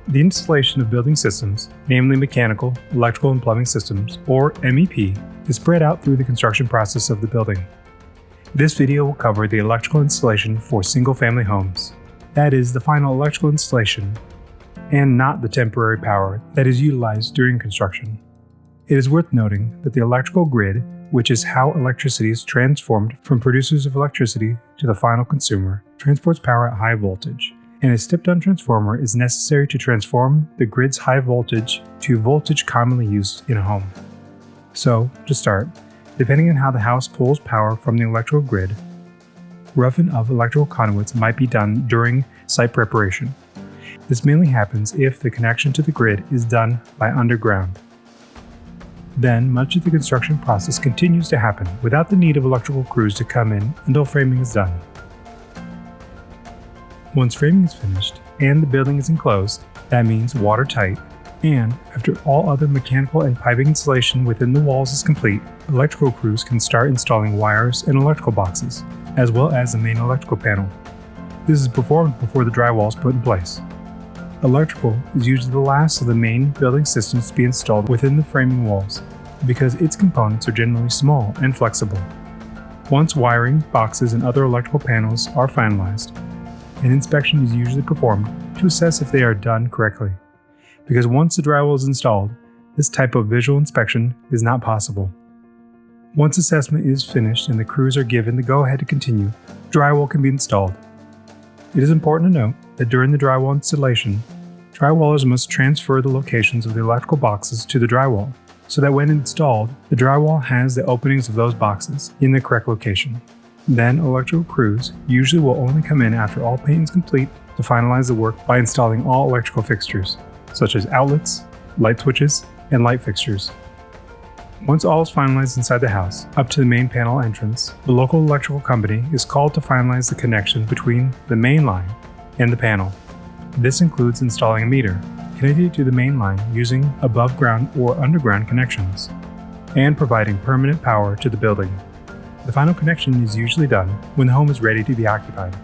The installation of building systems, namely mechanical, electrical, and plumbing systems, or MEP, is spread out through the construction process of the building. This video will cover the electrical installation for single-family homes. That is, the final electrical installation, and not the temporary power that is utilized during construction. It is worth noting that the electrical grid, which is how electricity is transformed from producers of electricity to the final consumer, transports power at high voltage, and a step-down transformer is necessary to transform the grid's high voltage to voltage commonly used in a home. So, to start, depending on how the house pulls power from the electrical grid, roughing of electrical conduits might be done during site preparation. This mainly happens if the connection to the grid is done by underground. Then, much of the construction process continues to happen without the need of electrical crews to come in until framing is done. Once framing is finished and the building is enclosed, that means watertight, and after all other mechanical and piping installation within the walls is complete, electrical crews can start installing wires and electrical boxes, as well as the main electrical panel. This is performed before the drywall is put in place. Electrical is usually the last of the main building systems to be installed within the framing walls, because its components are generally small and flexible. Once wiring, boxes, and other electrical panels are finalized, an inspection is usually performed to assess if they are done correctly, because once the drywall is installed, this type of visual inspection is not possible. Once assessment is finished and the crews are given the go-ahead to continue, drywall can be installed. It is important to note that during the drywall installation, drywallers must transfer the locations of the electrical boxes to the drywall, so that when installed, the drywall has the openings of those boxes in the correct location. Then electrical crews usually will only come in after all paint is complete to finalize the work by installing all electrical fixtures, such as outlets, light switches, and light fixtures. Once all is finalized inside the house, up to the main panel entrance, the local electrical company is called to finalize the connection between the main line and the panel. This includes installing a meter, connected to the main line using above ground or underground connections, and providing permanent power to the building. The final connection is usually done when the home is ready to be occupied.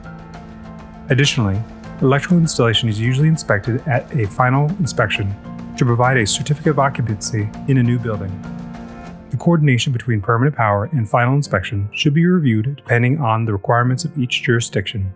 Additionally, electrical installation is usually inspected at a final inspection to provide a certificate of occupancy in a new building. The coordination between permanent power and final inspection should be reviewed depending on the requirements of each jurisdiction.